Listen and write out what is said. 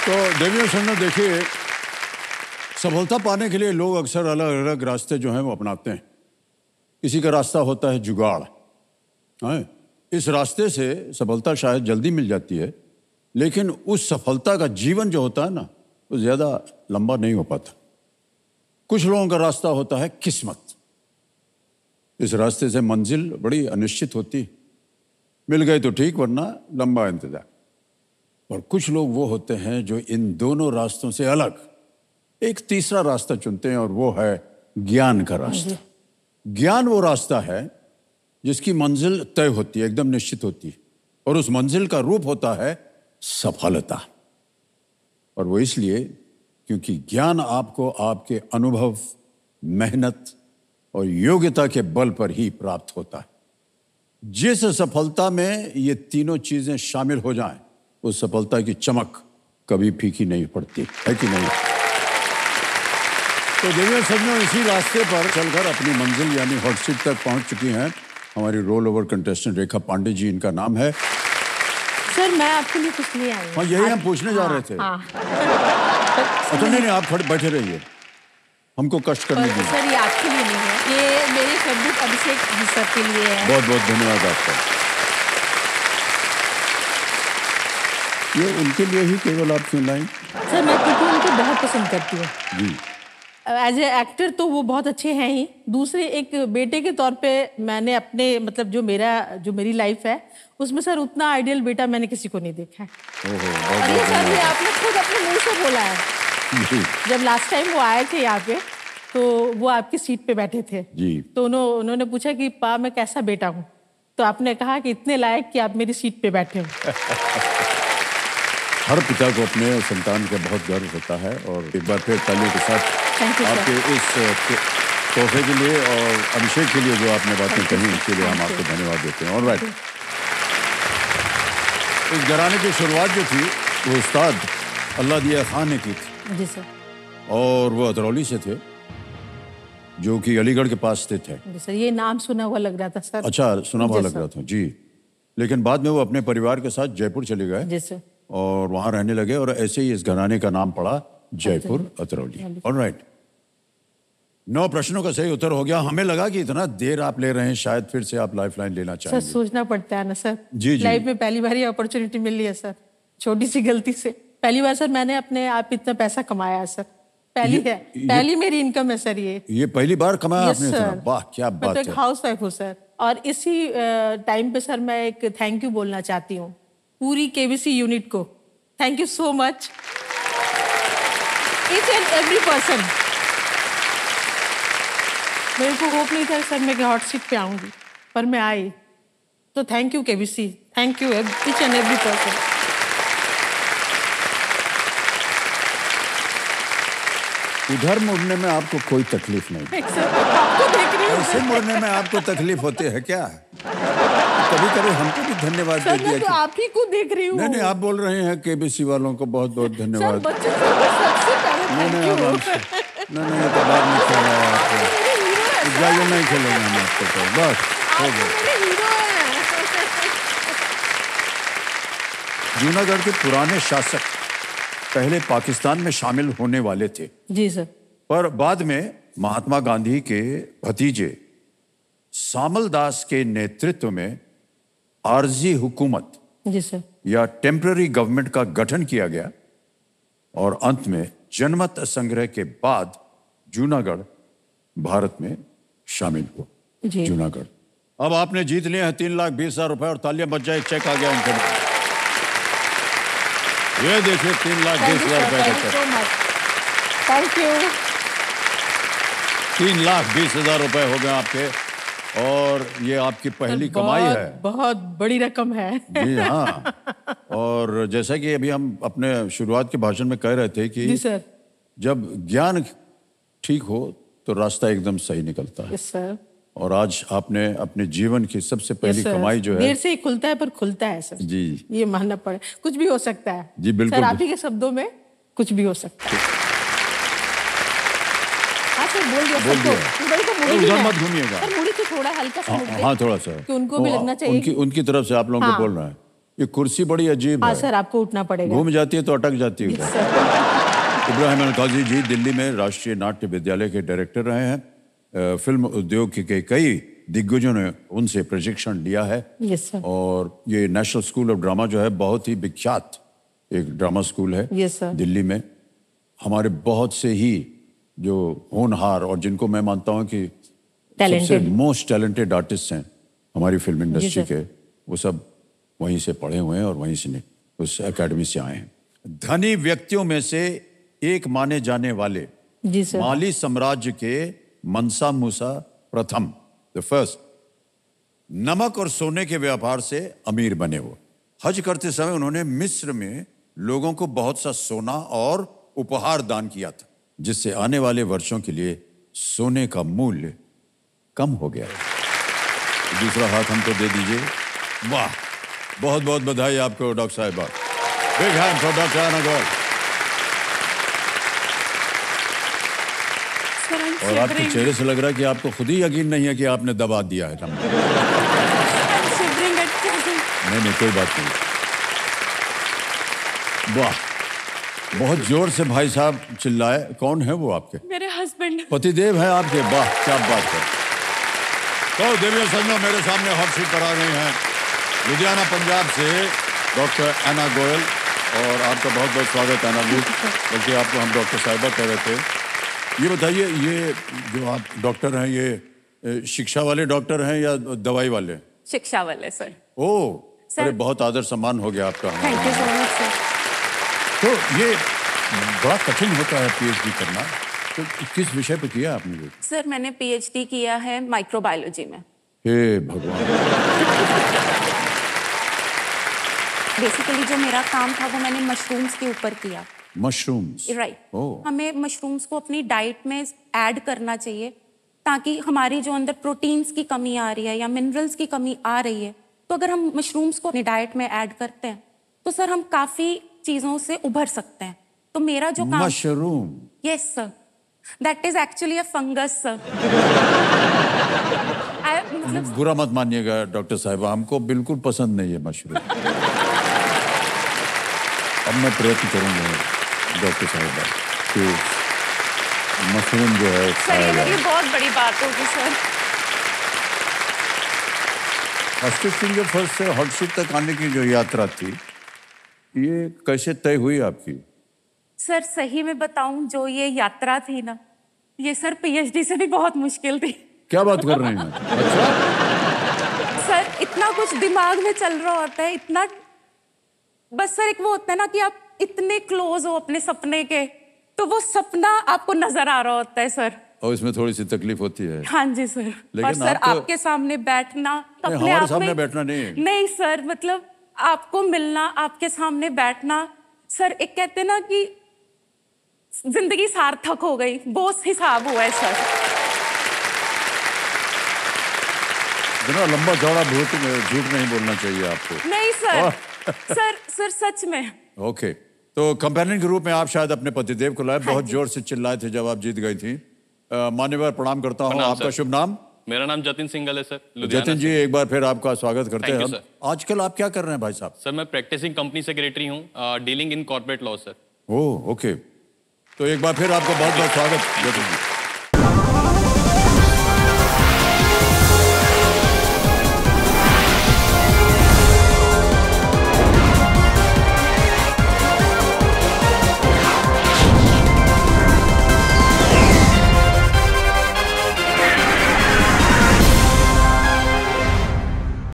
तो देवियों सुनो, देखिए, सफलता पाने के लिए लोग अक्सर अलग अलग रास्ते जो हैं वो अपनाते हैं। किसी का रास्ता होता है जुगाड़, है? इस रास्ते से सफलता शायद जल्दी मिल जाती है, लेकिन उस सफलता का जीवन जो होता है ना, वो ज़्यादा लंबा नहीं हो पाता। कुछ लोगों का रास्ता होता है किस्मत। इस रास्ते से मंजिल बड़ी अनिश्चित होती है, मिल गए तो ठीक, वरना लंबा इंतजार। और कुछ लोग वो होते हैं जो इन दोनों रास्तों से अलग एक तीसरा रास्ता चुनते हैं, और वो है ज्ञान का रास्ता। ज्ञान वो रास्ता है जिसकी मंजिल तय होती है, एकदम निश्चित होती है, और उस मंजिल का रूप होता है सफलता। और वो इसलिए क्योंकि ज्ञान आपको आपके अनुभव, मेहनत और योग्यता के बल पर ही प्राप्त होता है। जिस सफलता में ये तीनों चीजें शामिल हो जाएं, उस सफलता की चमक कभी फीकी नहीं पड़ती, है कि नहीं? तो देवियों सज्जनों, इसी रास्ते पर चलकर अपनी मंजिल यानी हॉट सीट तक पहुंच चुकी हैं हमारी रोल ओवर कंटेस्टेंट रेखा पांडे जी। इनका नाम है। सर, मैं आपके लिए कुछ लिए आई हूं। हाँ, यही हम पूछने जा रहे थे। अच्छा, नहीं, आप खड़े बैठे रहिए, हमको कष्ट करने दीजिए। सर, ये आपके लिए नहीं है, ये मेरे फेवरेट अभिषेक जी सर के लिए है। बहुत बहुत धन्यवाद आपका। ये उनके लिए ही केवल आप क्यों लाई? सर, मैं क्योंकि उनको बहुत पसंद करती हूँ जी। एज ए एक्टर तो वो बहुत अच्छे हैं ही, दूसरे एक बेटे के तौर पे मैंने अपने मतलब जो मेरी लाइफ है उसमें सर उतना आइडियल बेटा मैंने किसी को नहीं देखा है। और ये सर ये आपने खुद अपने मुंह से बोला है। जब लास्ट टाइम वो आए थे यहाँ पे तो वो आपकी सीट पे बैठे थे जी। तो उन्होंने पूछा कि पा मैं कैसा बेटा हूँ, तो आपने कहा कि इतने लायक कि आप मेरी सीट पे बैठे हो। हर पिता को अपने संतान का बहुत गर्व होता है, और एक बार फिर तालियों के साथ आपके इस तोहफे के लिए और अभिषेक के लिए जो आपने बातें कही, उसके लिए हम आपको धन्यवाद देते हैं। ऑलराइट, इस घराने की शुरुआत जो थी वो उस्ताद अल्लाह दिया खान ने की थी। जी सर। और वो अतरौली से थे, जो कि अलीगढ़ के पास स्थित है। जी सर, ये नाम सुना हुआ लग रहा था सर। अच्छा, सुना हुआ लग रहा था जी। लेकिन बाद में वो अपने परिवार के साथ जयपुर चले गए। जी सर। और वहां रहने लगे, और ऐसे ही इस घराने का नाम पड़ा जयपुर अतरौली। ऑलराइट, 9 प्रश्नों का सही उत्तर हो गया। हमें लगा कि इतना देर आप ले रहे हैं, शायद फिर से आप लाइफलाइन लेना चाहेंगे। सर, सोचना पड़ता है ना सर। जी जी। लाइफ में पहली बार ही अपॉर्चुनिटी मिली है सर, छोटी सी गलती से। पहली बार सर मैंने अपने आप इतना पैसा कमाया है सर, पहली मेरी इनकम है सर। ये पहली बार कमाया आपने इतना? वाह, क्या बात है। मैं तो एक हाउस वाइफ हूँ सर, और इसी टाइम पे सर मैं एक थैंक यू बोलना चाहती हूँ पूरी केबीसी यूनिट को। Thank you so much, each and every person. मेरे को होप नहीं था सर मैं हॉट सीट पे आऊंगी, पर मैं आई, तो thank you KBC, thank you each and every person. उधर मुड़ने में आपको कोई तकलीफ नहीं? आपको देख रही हूँ। ऐसे मुड़ने में आपको तकलीफ होती है क्या? कभी कभी हमको भी धन्यवाद दे दिया। मैं तो आप ही को देख रही हूँ। नहीं, आप बोल रहे हैं केबीसी वालों को बहुत बहुत धन्यवाद। सर, बच्चों को सबसे पहले नहीं, थैंक यू। नहीं, तो बाद में खेला है आपको। जाइए, नहीं खेलेंगे हम आपको, तो बस हो गया। जूनागढ़ के पुराने शासक पहले पाकिस्तान में शामिल होने वाले थे। जी सर। पर बाद में महात्मा गांधी के भतीजे सामल दास के नेतृत्व में आरजी हुकूमत, जी सर, या टेम्पररी गवर्नमेंट का गठन किया गया, और अंत में जनमत संग्रह के बाद जूनागढ़ भारत में शामिल हुआ। जूनागढ़। अब आपने जीत लिए हैं 3,20,000 रुपए, और तालियां बज जाए, चेक आ गया इनके लिए। ये देखिए 3,20,000 रुपए का चेक। Thank you. 3,20,000 रुपए हो गए आपके, और ये आपकी पहली कमाई है। बहुत बड़ी रकम है। जी हाँ। और जैसा कि अभी हम अपने शुरुआत के भाषण में कह रहे थे कि जी सर, जब ज्ञान ठीक हो तो रास्ता एकदम सही निकलता है। सर। और आज आपने अपने जीवन की सबसे पहली कमाई जो है, देर से ही खुलता है पर खुलता है सर। जी, ये मानना पड़े, कुछ भी हो सकता है। जी बिल्कुल सर, आप ही के शब्दों में कुछ भी हो सकता है। हाँ सर, बोल दिया। उधर मत घूमिएगा। सर, मुड़ी तो थोड़ा हल्का सा। हाँ, थोड़ा सा, कि उनको भी लगना चाहिए। उनकी तरफ से आप लोगों को बोल रहा है। ये कुर्सी बड़ी अजीब हाँ है, सर, आपको उठना पड़ेगा। घूम जाती है तो अटक जाती है। इब्राहिम अल-काजी जी दिल्ली में राष्ट्रीय नाट्य विद्यालय के डायरेक्टर रहे हैं। फिल्म उद्योग के कई दिग्गजों ने उनसे प्रशिक्षण लिया है। Yes sir. और ये नेशनल स्कूल ऑफ ड्रामा जो है बहुत ही विख्यात एक ड्रामा स्कूल है यस सर। दिल्ली में। हमारे बहुत से ही जो होनहार और जिनको मैं मानता हूँ कि सबसे मोस्ट टैलेंटेड आर्टिस्ट हैं हमारी फिल्म इंडस्ट्री के, वो सब वहीं से पढ़े हुए हैं और वहीं से उस एकेडमी से आए हैं। धनी व्यक्तियों में से एक माने जाने वाले जी सर। माली साम्राज्य के मनसा मूसा प्रथम द फर्स्ट नमक और सोने के व्यापार से अमीर बने। वो हज करते समय उन्होंने मिस्र में लोगों को बहुत सा सोना और उपहार दान किया था, जिससे आने वाले वर्षों के लिए सोने का मूल्य कम हो गया। दूसरा हाथ हमको दे दीजिए। वाह, बहुत बहुत बधाई आपको डॉक्टर साहिबा। बिग हैंड फॉर डॉक्टर एना गोयल। और आपके चेहरे से लग रहा है कि आपको खुद ही यकीन नहीं है कि आपने दबा दिया है। नहीं, कोई बात नहीं। वाह, बहुत जोर से भाई साहब चिल्लाए। कौन है वो आपके? मेरे हस्बैंड। पतिदेव है आपके? वाह, क्या बात है। तो देवियों सज्जनों, मेरे सामने हॉट सीट पर आ गई हैं लुधियाना पंजाब से डॉक्टर एना गोयल। और आपका बहुत बहुत स्वागत एना जी, बल्कि आपको हम डॉक्टर साहिबा कह रहे थे। ये बताइए, ये जो आप डॉक्टर हैं, ये शिक्षा वाले डॉक्टर हैं या दवाई वाले? शिक्षा वाले सर। ओह, अरे बहुत आदर सम्मान हो गया आपका। Thank you so much sir. तो ये बड़ा कठिन होता है पीएचडी करना, तो किस विषय पे किया आपने ये? सर मैंने पीएचडी किया है माइक्रोबायोलॉजी में। हे भगवान। बेसिकली जो मेरा काम था वो मैंने मशरूम्स के ऊपर किया। Mushrooms, right. हमें मशरूम्स को अपनी डाइट में ऐड करना चाहिए ताकि हमारी जो अंदर प्रोटीन्स की कमी आ रही है या मिनरल्स की कमी आ रही है, तो अगर हम मशरूम्स को अपनी डाइट में ऐड करते हैं तो सर हम काफी चीजों से उभर सकते हैं। तो मेरा जो काम। Mushroom? Yes sir, that is actually a fungus sir. बुरा मत मानिएगा डॉक्टर साहिबा, हमको बिल्कुल पसंद नहीं है मशरूम। अब मैं प्रयत्न करूंगा डॉक्टर साहिबा कि मशरूम जो है सर, ये मेरी बहुत बड़ी बात होगी सर। अस्तित्व सिंह जो फर्स्ट से हॉट सीट तक आने की जो यात्रा थी, ये कैसे तय हुई आपकी? सर सही में बताऊं, जो ये यात्रा थी ना, ये सर पीएचडी से भी बहुत मुश्किल थी। क्या बात कर रहे हैं? अच्छा सर, इतना कुछ दिमाग में चल रहा होता है, इतना बस सर एक वो होता है ना कि आप इतने क्लोज हो अपने सपने के, तो वो सपना आपको नजर आ रहा होता है सर। और इसमें थोड़ी सी तकलीफ होती है। हाँ जी सर। लेकिन और सर आपके सामने बैठना, अपने हमारे आप सामने में बैठना नहीं। नहीं सर, मतलब आपको मिलना, आपके सामने बैठना सर, एक कहते हैं ना कि जिंदगी सार्थक हो गई, वो हिसाब हुआ है सर। इतना लंबा चौड़ा झूठ नहीं बोलना चाहिए आपको। नहीं सर। सर सच में। ओके, तो कंपेनियन के रूप में आप शायद अपने पतिदेव को लाए। बहुत जोर से चिल्लाए थे जब आप जीत गई थी। मान्यवर प्रणाम करता हूँ। आपका शुभ नाम? मेरा नाम जतिन सिंघल है सर, जतिन जी, एक बार फिर आपका स्वागत करते हैं हम। आजकल आप क्या कर रहे हैं भाई साहब? सर मैं प्रैक्टिसिंग कंपनी सेक्रेटरी हूँ, dealing in corporate law sir. Oh okay, तो एक बार फिर आपका बहुत बहुत स्वागत जतिन जी।